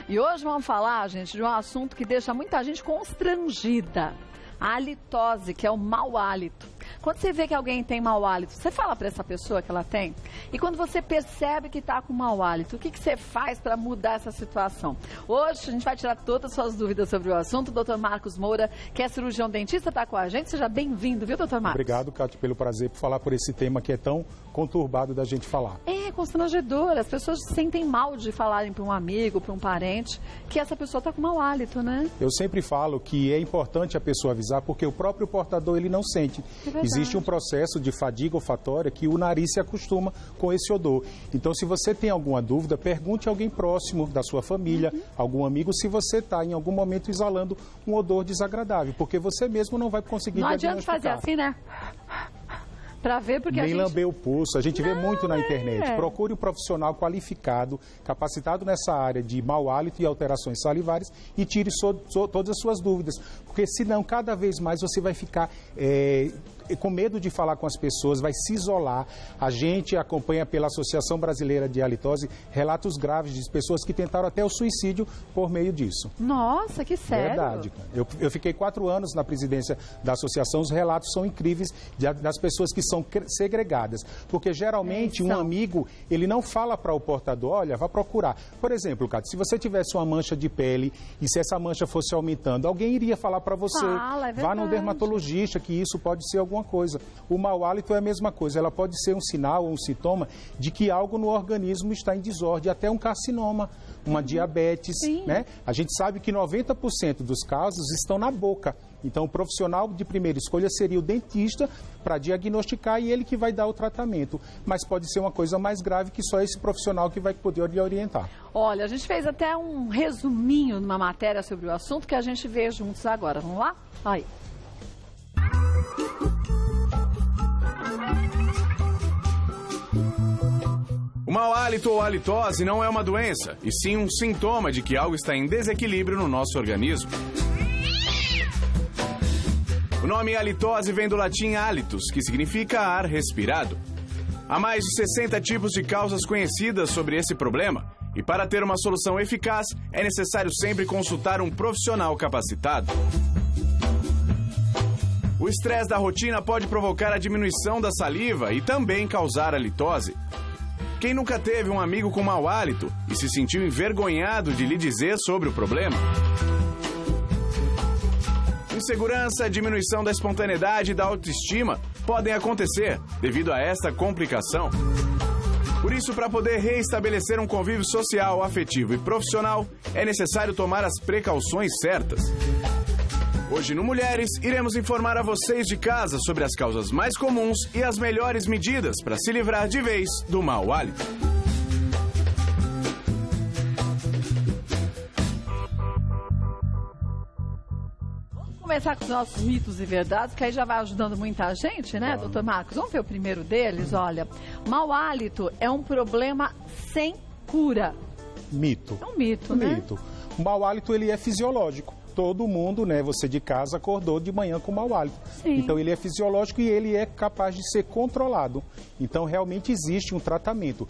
E hoje vamos falar, gente, de um assunto que deixa muita gente constrangida. A halitose, que é o mau hálito. Quando você vê que alguém tem mau hálito, você fala para essa pessoa que ela tem? E quando você percebe que está com mau hálito, o que você faz para mudar essa situação? Hoje a gente vai tirar todas as suas dúvidas sobre o assunto. O Dr. Marcos Moura, que é cirurgião dentista, está com a gente. Seja bem-vindo, viu, Dr. Marcos? Obrigado, Cátia, pelo prazer por falar por esse tema que é tão conturbado da gente falar. É constrangedor. As pessoas se sentem mal de falarem para um amigo, para um parente, que essa pessoa está com mau hálito, né? Eu sempre falo que é importante a pessoa avisar, porque o próprio portador ele não sente. Existe um processo de fadiga olfatória que o nariz se acostuma com esse odor. Então, se você tem alguma dúvida, pergunte a alguém próximo da sua família, algum amigo, se você está em algum momento exalando um odor desagradável, porque você mesmo não vai conseguir diagnosticar. Não adianta fazer assim, né? Para ver, porque nem lamber o pulso, a gente vê muito na internet. É. Procure um profissional qualificado, capacitado nessa área de mau hálito e alterações salivares e tire todas as suas dúvidas, porque senão cada vez mais você vai ficar com medo de falar com as pessoas, vai se isolar. A gente acompanha pela Associação Brasileira de Halitose relatos graves de pessoas que tentaram até o suicídio por meio disso. Nossa, que sério? Verdade. Eu fiquei 4 anos na presidência da associação, os relatos são incríveis das pessoas que são segregadas, porque geralmente um amigo, ele não fala para o portador, olha, vá procurar. Por exemplo, Cátia, se você tivesse uma mancha de pele e se essa mancha fosse aumentando, alguém iria falar para você, vá no dermatologista, que isso pode ser alguma coisa. O mau hálito é a mesma coisa, ela pode ser um sinal ou um sintoma de que algo no organismo está em desordem, até um carcinoma, uma diabetes, né? A gente sabe que 90% dos casos estão na boca. Então, o profissional de primeira escolha seria o dentista para diagnosticar e ele que vai dar o tratamento. Mas pode ser uma coisa mais grave que só esse profissional que vai poder lhe orientar. Olha, a gente fez até um resuminho numa matéria sobre o assunto que a gente vê juntos agora. Vamos lá? Aí. O mau hálito ou halitose não é uma doença, e sim um sintoma de que algo está em desequilíbrio no nosso organismo. O nome halitose vem do latim halitus, que significa ar respirado. Há mais de 60 tipos de causas conhecidas sobre esse problema, e para ter uma solução eficaz, é necessário sempre consultar um profissional capacitado. O estresse da rotina pode provocar a diminuição da saliva e também causar halitose. Quem nunca teve um amigo com mau hálito e se sentiu envergonhado de lhe dizer sobre o problema? Insegurança, diminuição da espontaneidade e da autoestima podem acontecer devido a esta complicação. Por isso, para poder reestabelecer um convívio social, afetivo e profissional, é necessário tomar as precauções certas. Hoje no Mulheres, iremos informar a vocês de casa sobre as causas mais comuns e as melhores medidas para se livrar de vez do mau hálito. Vamos começar com os nossos mitos e verdades, que aí já vai ajudando muita gente, né, doutor Marcos? Vamos ver o primeiro deles, olha. Mau hálito é um problema sem cura. Mito. É um mito, né? Mito. O mau hálito, ele é fisiológico. Todo mundo, né, você de casa acordou de manhã com mau hálito. Sim. Então ele é fisiológico e ele é capaz de ser controlado. Então realmente existe um tratamento.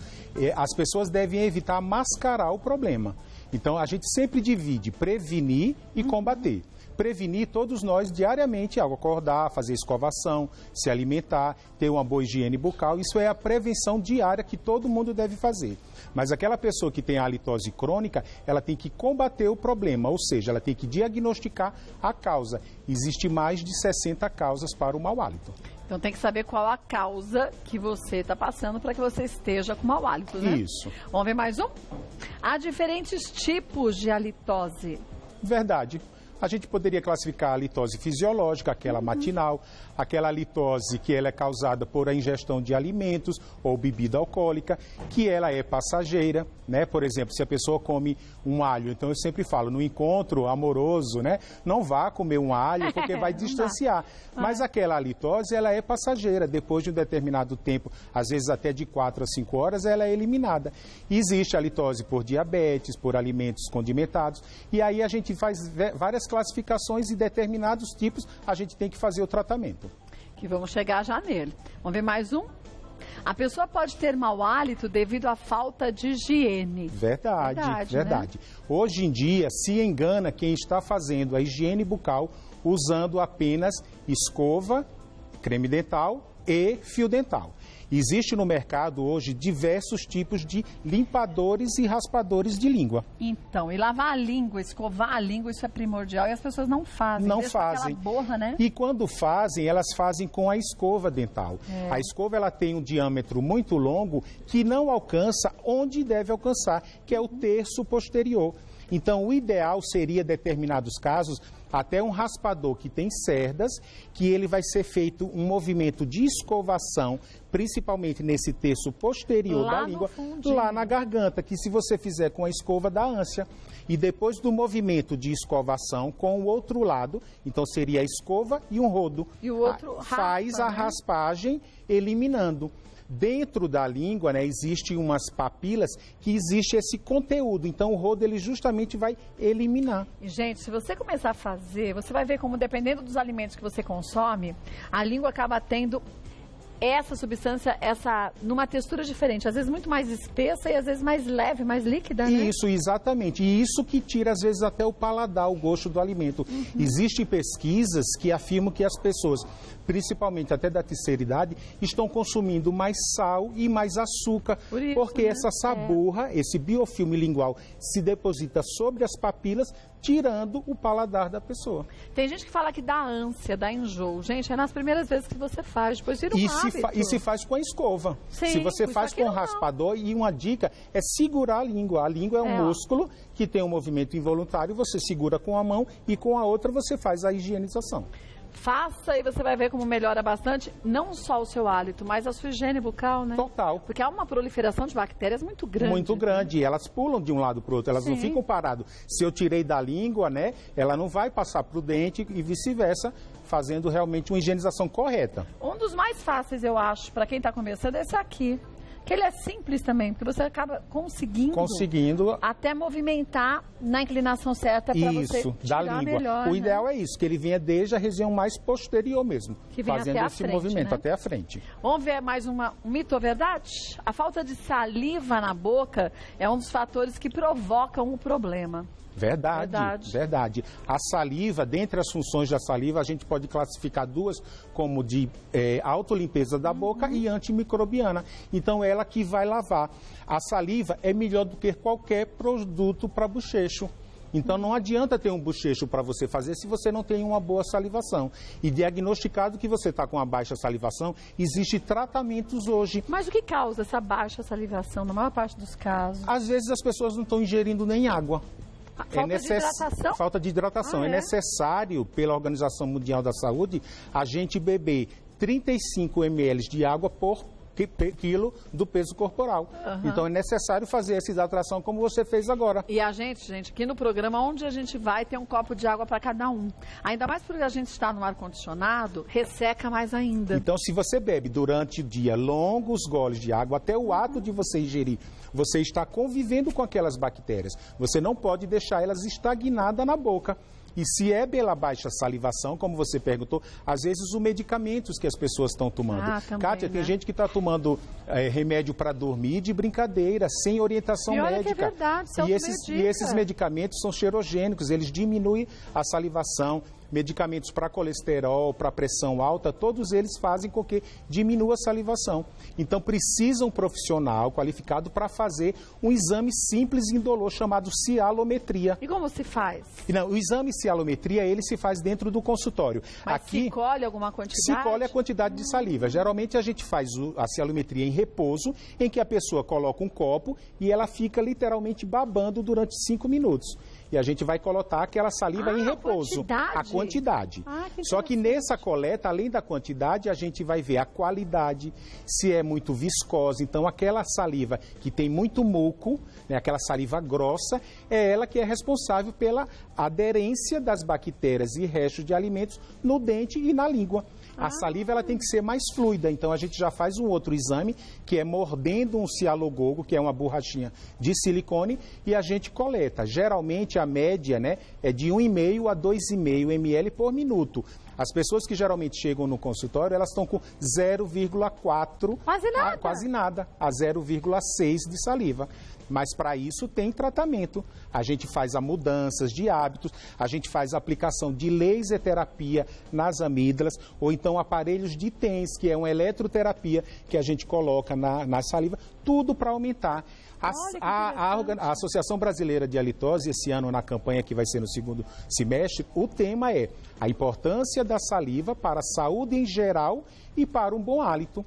As pessoas devem evitar mascarar o problema. Então a gente sempre divide prevenir e combater. Prevenir todos nós diariamente ao acordar, fazer escovação, se alimentar, ter uma boa higiene bucal. Isso é a prevenção diária que todo mundo deve fazer. Mas aquela pessoa que tem a halitose crônica, ela tem que combater o problema, ou seja, ela tem que diagnosticar a causa. Existe mais de 60 causas para o mau hálito. Então tem que saber qual a causa que você está passando para que você esteja com mau hálito, né? Isso. Vamos ver mais um? Há diferentes tipos de halitose. Verdade. A gente poderia classificar a halitose fisiológica, aquela matinal, aquela halitose que ela é causada por a ingestão de alimentos ou bebida alcoólica, que ela é passageira, né? Por exemplo, se a pessoa come um alho, então eu sempre falo, no encontro amoroso, né? Não vá comer um alho porque vai distanciar. Mas aquela halitose, ela é passageira. Depois de um determinado tempo, às vezes até de 4 a 5 horas, ela é eliminada. Existe a halitose por diabetes, por alimentos condimentados, e aí a gente faz várias classificações e determinados tipos a gente tem que fazer o tratamento. Que vamos chegar já nele. Vamos ver mais um? A pessoa pode ter mau hálito devido à falta de higiene. Verdade. Né? Hoje em dia, se engana quem está fazendo a higiene bucal usando apenas escova, creme dental e fio dental. Existe no mercado hoje diversos tipos de limpadores e raspadores de língua. Então, e lavar a língua, escovar a língua, isso é primordial e as pessoas não fazem. Não fazem. Aquela borra, né? E quando fazem, elas fazem com a escova dental. A escova ela tem um diâmetro muito longo que não alcança onde deve alcançar, que é o terço posterior. Então, o ideal seria, em determinados casos, até um raspador que tem cerdas, que ele vai ser feito um movimento de escovação, principalmente nesse terço posterior da língua, lá na garganta, que se você fizer com a escova dá ânsia. E depois do movimento de escovação com o outro lado, então seria a escova e um rodo. E o outro faz a raspagem eliminando. Dentro da língua, né, existe umas papilas que existe esse conteúdo. Então, o rodo, ele justamente vai eliminar. E, gente, se você começar a fazer, você vai ver como, dependendo dos alimentos que você consome, a língua acaba tendo essa substância, numa textura diferente. Às vezes muito mais espessa e às vezes mais leve, mais líquida, né? Isso, exatamente. E isso que tira, às vezes, até o paladar, o gosto do alimento. Existem pesquisas que afirmam que as pessoas, principalmente até da terceira idade, estão consumindo mais sal e mais açúcar, porque essa saburra, esse biofilme lingual, se deposita sobre as papilas, tirando o paladar da pessoa. Tem gente que fala que dá ânsia, dá enjoo. Gente, é nas primeiras vezes que você faz, depois vira um hábito. E se faz com a escova. Sim, se você faz com o raspador, e uma dica é segurar a língua. A língua é um músculo que tem um movimento involuntário, você segura com a mão e com a outra você faz a higienização. Faça e você vai ver como melhora bastante, não só o seu hálito, mas a sua higiene bucal, né? Total. Porque há uma proliferação de bactérias muito grande. Muito grande. E elas pulam de um lado para o outro, elas não ficam paradas. Se eu tirei da língua, né, ela não vai passar para o dente e vice-versa, fazendo realmente uma higienização correta. Um dos mais fáceis, eu acho, para quem está começando, é esse aqui. Que ele é simples também, porque você acaba conseguindo até movimentar na inclinação certa para você tirar da língua. Melhor, o ideal é isso, que ele venha desde a região mais posterior mesmo, que venha fazendo até esse frente, movimento né? até a frente. Vamos ver mais um mito ou verdade? A falta de saliva na boca é um dos fatores que provocam o problema. Verdade. A saliva, dentre as funções da saliva, a gente pode classificar duas como de autolimpeza da boca e antimicrobiana. Então, ela que vai lavar. A saliva é melhor do que qualquer produto para bochecho. Então, não adianta ter um bochecho para você fazer se você não tem uma boa salivação. E diagnosticado que você está com uma baixa salivação, existem tratamentos hoje. Mas o que causa essa baixa salivação, na maior parte dos casos? Às vezes, as pessoas não estão ingerindo nem água. Falta de hidratação? É necessário, pela Organização Mundial da Saúde, a gente beber 35 ml de água por quilo do peso corporal. Então é necessário fazer essa hidratação como você fez agora. E a gente, aqui no programa, onde a gente vai, tem um copo de água para cada um. Ainda mais porque a gente está no ar-condicionado, resseca mais ainda. Então, se você bebe durante o dia longos goles de água, até o ato de você ingerir, você está convivendo com aquelas bactérias. Você não pode deixar elas estagnadas na boca. E se é pela baixa salivação, como você perguntou, às vezes os medicamentos que as pessoas estão tomando. Também, Kátia, tem gente que está tomando remédio para dormir de brincadeira, sem orientação médica. Que é verdade, e esses medicamentos são xerogênicos, eles diminuem a salivação. Medicamentos para colesterol, para pressão alta, todos eles fazem com que diminua a salivação. Então, precisa um profissional qualificado para fazer um exame simples e indolor chamado cialometria. E como se faz? Não, o exame cialometria, ele se faz dentro do consultório. Mas aqui, se colhe alguma quantidade? Se colhe a quantidade de saliva. Geralmente, a gente faz a cialometria em repouso, em que a pessoa coloca um copo e ela fica literalmente babando durante 5 minutos. E a gente vai colocar aquela saliva em repouso. A quantidade. Só que nessa coleta, além da quantidade, a gente vai ver a qualidade, se é muito viscosa. Então, aquela saliva que tem muito muco, né, aquela saliva grossa, é ela que é responsável pela aderência das bactérias e restos de alimentos no dente e na língua. A saliva ela tem que ser mais fluida, então a gente já faz um outro exame, que é mordendo um cialogogo, que é uma borrachinha de silicone, e a gente coleta. Geralmente a média, né, é de 1,5 a 2,5 ml por minuto. As pessoas que geralmente chegam no consultório, elas estão com 0,4, quase nada, a 0,6 de saliva. Mas para isso tem tratamento. A gente faz a mudanças de hábitos, a gente faz a aplicação de laser terapia nas amígdalas, ou então aparelhos de TENS, que é uma eletroterapia que a gente coloca na saliva, tudo para aumentar. A Associação Brasileira de Halitose, esse ano na campanha que vai ser no segundo semestre, o tema é a importância da saliva para a saúde em geral e para um bom hálito.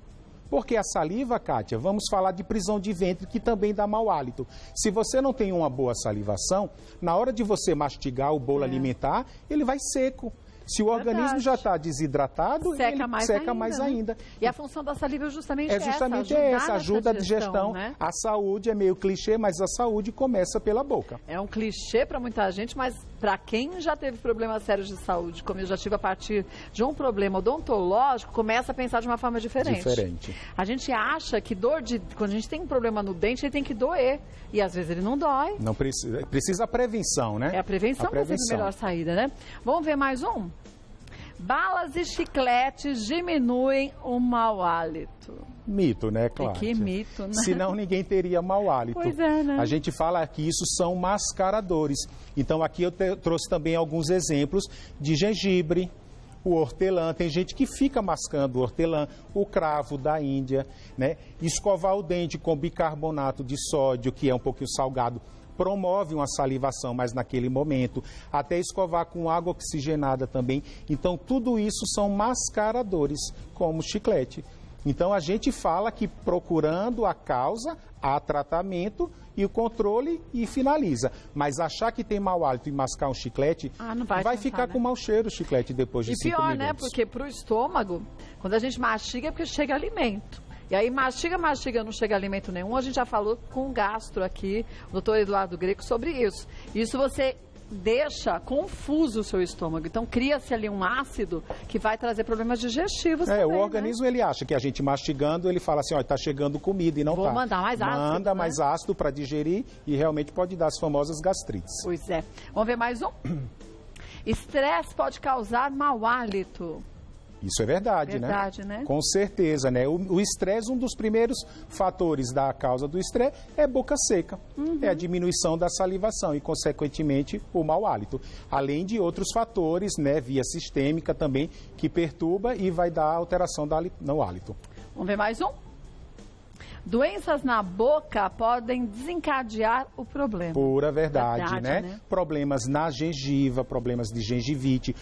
Porque a saliva, Kátia, vamos falar de prisão de ventre, que também dá mau hálito. Se você não tem uma boa salivação, na hora de você mastigar o bolo alimentar, ele vai seco. Se o organismo já está desidratado, ele seca mais ainda. E a função da saliva é justamente essa, ajuda a digestão. Né? A saúde é meio clichê, mas a saúde começa pela boca. É um clichê para muita gente, mas para quem já teve problemas sérios de saúde, como eu já tive a partir de um problema odontológico, começa a pensar de uma forma diferente. A gente acha que quando a gente tem um problema no dente, ele tem que doer. E às vezes ele não dói. Não precisa a prevenção, né? É a prevenção que é a melhor saída, né? Vamos ver mais um? Balas e chicletes diminuem o mau hálito. Mito, né, Cláudia? Que mito, né? Senão ninguém teria mau hálito. Pois é, né? A gente fala que isso são mascaradores. Então aqui eu trouxe também alguns exemplos de gengibre, o hortelã. Tem gente que fica mascando o hortelã, o cravo da Índia, né? Escovar o dente com bicarbonato de sódio, que é um pouquinho salgado, promove uma salivação, mas naquele momento, até escovar com água oxigenada também. Então, tudo isso são mascaradores, como chiclete. Então, a gente fala que procurando a causa, há tratamento e o controle e finaliza. Mas achar que tem mau hálito e mascar um chiclete, vai ficar com mau cheiro o chiclete depois de 5 minutos. E pior, né? Porque para o estômago, quando a gente mastiga é porque chega alimento. E aí mastiga, não chega alimento nenhum. A gente já falou com o gastro aqui, o doutor Eduardo Greco, sobre isso. Isso você deixa confuso o seu estômago. Então cria-se ali um ácido que vai trazer problemas digestivos também, o organismo, né? Ele acha que a gente mastigando, ele fala assim, está chegando comida e não está. Vou mandar mais ácido. Manda mais ácido para digerir e realmente pode dar as famosas gastrites. Pois é. Vamos ver mais um? Estresse pode causar mau hálito. Isso é verdade, né? Com certeza, né? O estresse, um dos primeiros fatores da causa do estresse é boca seca. É a diminuição da salivação e, consequentemente, o mau hálito. Além de outros fatores, né? Via sistêmica também, que perturba e vai dar alteração no hálito. Vamos ver mais um? Doenças na boca podem desencadear o problema. Pura verdade, né? Problemas na gengiva, problemas de gengivite.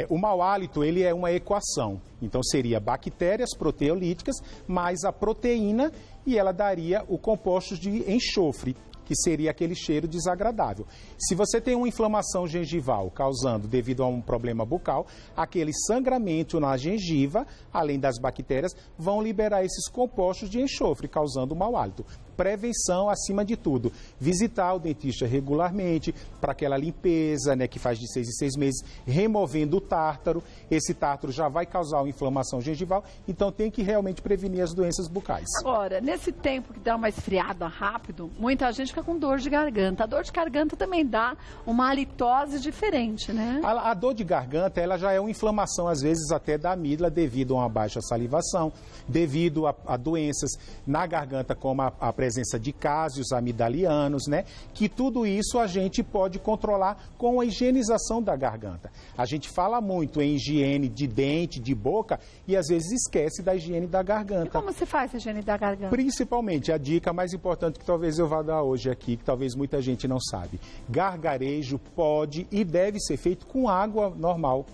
O mau hálito, ele é uma equação. Então, seria bactérias proteolíticas mais a proteína e ela daria o composto de enxofre, que seria aquele cheiro desagradável. Se você tem uma inflamação gengival causando, devido a um problema bucal, aquele sangramento na gengiva, além das bactérias, vão liberar esses compostos de enxofre, causando mau hálito. Prevenção acima de tudo. Visitar o dentista regularmente para aquela limpeza, né, que faz de 6 em 6 meses, removendo o tártaro. Esse tártaro já vai causar uma inflamação gengival, então tem que realmente prevenir as doenças bucais. Agora, nesse tempo que dá uma esfriada rápido, muita gente fica com dor de garganta. A dor de garganta também dá uma halitose diferente, né? A dor de garganta, ela já é uma inflamação, às vezes, até da amígdala, devido a uma baixa salivação, devido a doenças na garganta, como a presença de cásios amidalianos, né? Que tudo isso a gente pode controlar com a higienização da garganta. A gente fala muito em higiene de dente, de boca, e às vezes esquece da higiene da garganta. E como se faz a higiene da garganta? Principalmente, a dica mais importante que talvez eu vá dar hoje aqui, que talvez muita gente não sabe. Gargarejo pode e deve ser feito com água normal.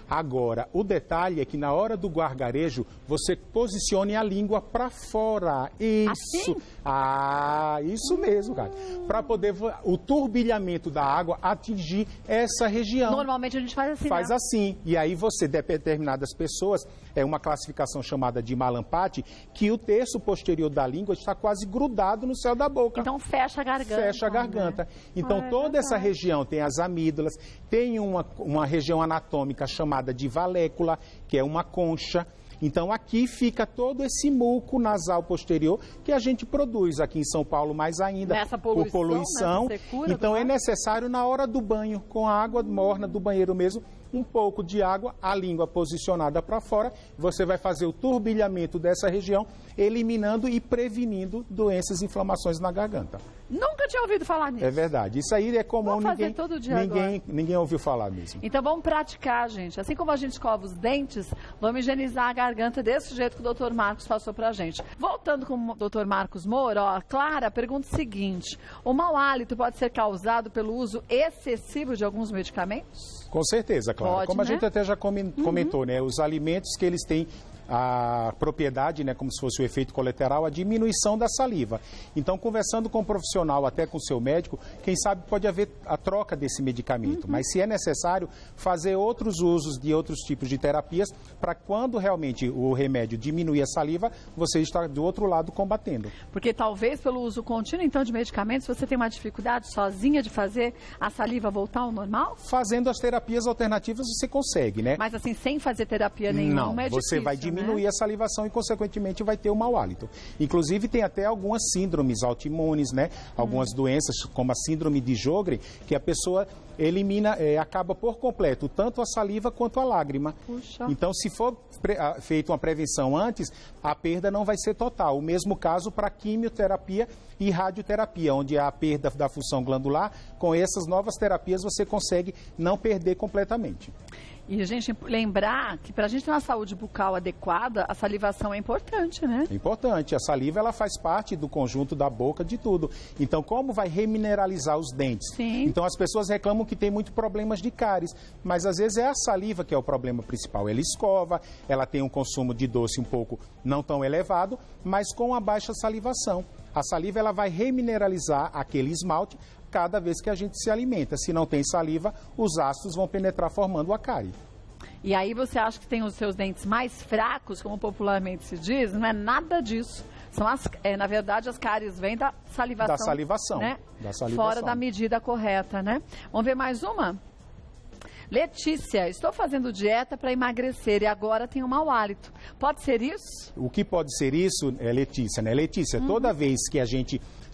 Agora, o detalhe é que na hora do gargarejo, você posicione a língua para fora. Isso. Assim? Isso mesmo, cara. Para poder o turbilhamento da água atingir essa região. Normalmente a gente faz assim, Faz assim. E aí você, determinadas pessoas, é uma classificação chamada de malampate, que o terço posterior da língua está quase grudado no céu da boca. Então fecha a garganta. Fecha a garganta. Né? Então toda essa região tem as amígdalas, tem uma região anatômica chamada de valécula, que é uma concha. Então aqui fica todo esse muco nasal posterior que a gente produz aqui em São Paulo mais ainda por poluição. Então é necessário na hora do banho, com a água morna do banheiro mesmo, um pouco de água, a língua posicionada para fora, você vai fazer o turbilhamento dessa região, eliminando e prevenindo doenças e inflamações na garganta. Nunca tinha ouvido falar nisso. É verdade. Isso aí é comum, ninguém ouviu falar mesmo. Então vamos praticar, gente. Assim como a gente escova os dentes, vamos higienizar a garganta desse jeito que o Dr. Marcos passou pra gente. Voltando com o Dr. Marcos Moura, ó, Clara pergunta o seguinte: o mau hálito pode ser causado pelo uso excessivo de alguns medicamentos? Com certeza, Clara. Pode, como a né? gente até já comentou, né? Os alimentos que eles têm a propriedade, né, como se fosse o efeito colateral, a diminuição da saliva. Então, conversando com um profissional, até com o seu médico, quem sabe pode haver a troca desse medicamento. Mas se é necessário, fazer outros usos de outros tipos de terapias, para quando realmente o remédio diminuir a saliva, você está do outro lado combatendo. Porque talvez pelo uso contínuo, então, de medicamentos, você tem uma dificuldade sozinha de fazer a saliva voltar ao normal? Fazendo as terapias alternativas, você consegue, né? Mas assim, sem fazer terapia nenhuma, é você vai diminuir a salivação e, consequentemente, vai ter o mau hálito. Inclusive, tem até algumas síndromes autoimunes, né? Algumas doenças, como a síndrome de Sjögren, que a pessoa elimina, acaba por completo, tanto a saliva quanto a lágrima. Puxa. Então, se for feita uma prevenção antes, a perda não vai ser total. O mesmo caso para quimioterapia e radioterapia, onde há a perda da função glandular. Com essas novas terapias, você consegue não perder completamente. E a gente lembrar que para a gente ter uma saúde bucal adequada, a salivação é importante, né? É importante. A saliva, ela faz parte do conjunto da boca de tudo. Então, como vai remineralizar os dentes? Sim. Então, as pessoas reclamam que tem muitos problemas de cáries, mas às vezes é a saliva que é o problema principal. Ela escova, ela tem um consumo de doce um pouco não tão elevado, mas com a baixa salivação. A saliva, ela vai remineralizar aquele esmalte cada vez que a gente se alimenta. Se não tem saliva, os ácidos vão penetrar formando a cárie. E aí você acha que tem os seus dentes mais fracos, como popularmente se diz? Não é nada disso. São na verdade, as cáries vêm da salivação. Da salivação. Né? Da salivação. Fora da medida correta, né? Vamos ver mais uma? Letícia, estou fazendo dieta para emagrecer e agora tenho mau hálito. Pode ser isso? O que pode ser isso, Letícia, né? Letícia, toda vez que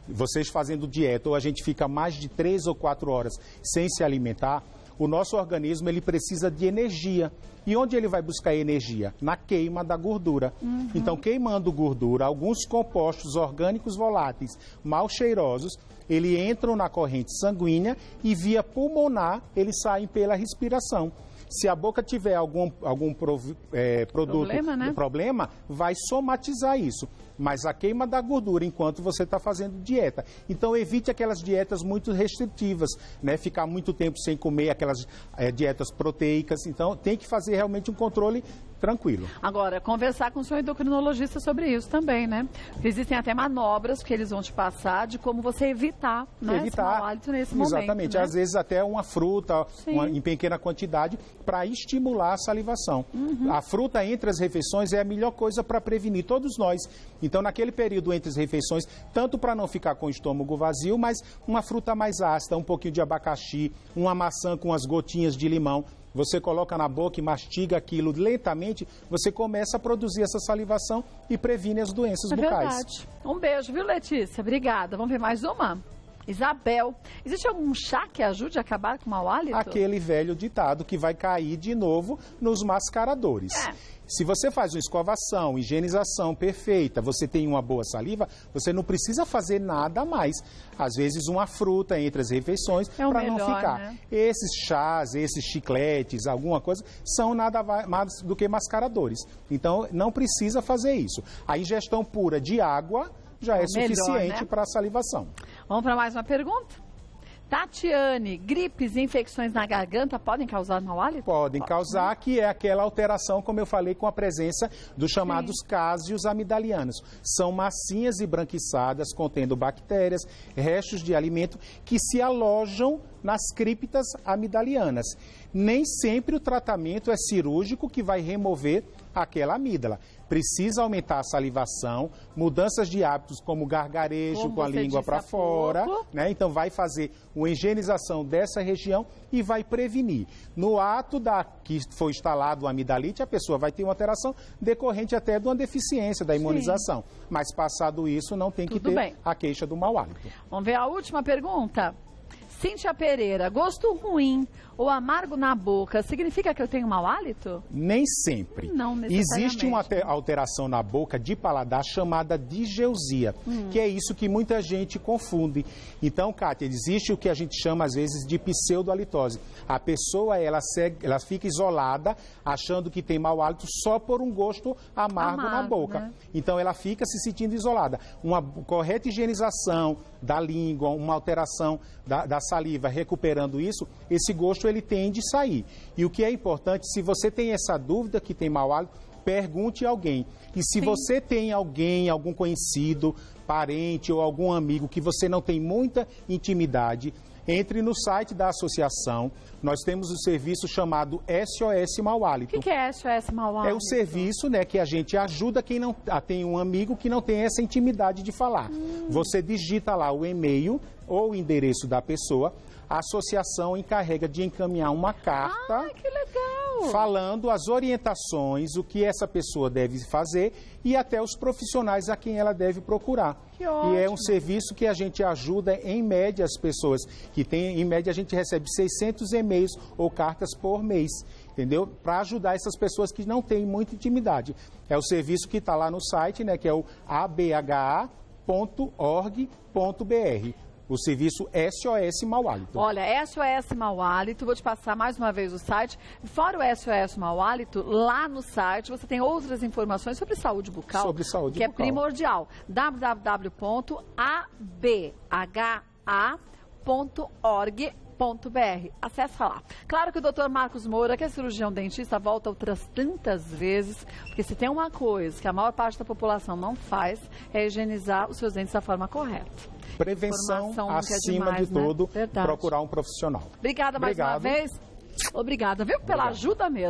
vocês fazendo dieta ou a gente fica mais de 3 ou 4 horas sem se alimentar, o nosso organismo ele precisa de energia. E onde ele vai buscar energia? Na queima da gordura. Então, queimando gordura, alguns compostos orgânicos voláteis mal cheirosos, eles entram na corrente sanguínea e via pulmonar eles saem pela respiração. Se a boca tiver algum problema, vai somatizar isso. Mas a queima da gordura enquanto você está fazendo dieta. Então, evite aquelas dietas muito restritivas, né? Ficar muito tempo sem comer aquelas dietas proteicas. Então, tem que fazer realmente um controle tranquilo. Agora, conversar com o seu endocrinologista sobre isso também, né? Porque existem até manobras que eles vão te passar de como você evitar, né, esse mau hálito nesse momento. Exatamente. Né? Às vezes até uma fruta em pequena quantidade para estimular a salivação. A fruta entre as refeições é a melhor coisa para prevenir todos nós. Então, naquele período entre as refeições, tanto para não ficar com o estômago vazio, mas uma fruta mais ácida, um pouquinho de abacaxi, uma maçã com as gotinhas de limão. Você coloca na boca e mastiga aquilo lentamente, você começa a produzir essa salivação e previne as doenças bucais. Verdade. Um beijo, viu, Letícia? Obrigada. Vamos ver mais uma? Isabel, existe algum chá que ajude a acabar com o mau hálito? Aquele velho ditado que vai cair de novo nos mascaradores. Se você faz uma escovação, higienização perfeita, você tem uma boa saliva, você não precisa fazer nada mais. Às vezes uma fruta entre as refeições para não ficar. Né? Esses chás, esses chicletes, alguma coisa, são nada mais do que mascaradores. Então não precisa fazer isso. A ingestão pura de água já é suficiente, né, para a salivação. Vamos para mais uma pergunta? Tatiane, gripes e infecções na garganta podem causar mau hálito? Podem causar, que é aquela alteração, como eu falei, com a presença dos chamados cásios amidalianos. São massinhas e branquiçadas, contendo bactérias, restos de alimento que se alojam nas criptas amidalianas. Nem sempre o tratamento é cirúrgico que vai remover aquela amígdala. Precisa aumentar a salivação, mudanças de hábitos como gargarejo com a língua para fora, né? Então vai fazer uma higienização dessa região e vai prevenir. No ato que foi instalado a amidalite, a pessoa vai ter uma alteração decorrente até de uma deficiência da imunização. Mas passado isso, não tem que ter a queixa do mau hálito. Vamos ver a última pergunta? Cíntia Pereira, gosto ruim ou amargo na boca, significa que eu tenho mau hálito? Nem sempre. Não necessariamente. Existe uma alteração na boca de paladar chamada digeusia, que é isso que muita gente confunde. Então, Kátia, existe o que a gente chama às vezes de pseudohalitose. A pessoa, ela fica isolada, achando que tem mau hálito só por um gosto amargo na boca. Né? Então, ela fica se sentindo isolada. Uma correta higienização da língua, uma alteração da saliva, recuperando isso, esse gosto ele tende a sair. E o que é importante, se você tem essa dúvida que tem mau hálito, pergunte a alguém. E se você tem alguém, algum conhecido, parente ou algum amigo que você não tem muita intimidade, entre no site da associação. Nós temos um serviço chamado SOS Mau Hálito. O que é SOS Mau Hálito? É um serviço, né, que a gente ajuda quem não tem um amigo que não tem essa intimidade de falar. Você digita lá o e-mail ou o endereço da pessoa, a associação encarrega de encaminhar uma carta que legal. Falando as orientações, o que essa pessoa deve fazer e até os profissionais a quem ela deve procurar. Que ótimo. E é um serviço que a gente ajuda, em média, as pessoas que têm, em média, a gente recebe 600 e-mails ou cartas por mês, entendeu? Para ajudar essas pessoas que não têm muita intimidade. É o serviço que está lá no site, né, que é o abha.org.br. O serviço SOS Mau Hálito. Olha, SOS Mau Hálito, vou te passar mais uma vez o site. Fora o SOS Mau Hálito, lá no site você tem outras informações sobre saúde bucal. Sobre saúde que bucal. É primordial. www.abha.org.br. Acessa lá. Claro que o Dr. Marcos Moura, que é cirurgião dentista, volta outras tantas vezes, porque se tem uma coisa que a maior parte da população não faz, é higienizar os seus dentes da forma correta. Prevenção, acima de tudo, né? procurar um profissional. Obrigada mais uma vez. Obrigada, viu? Pela ajuda mesmo.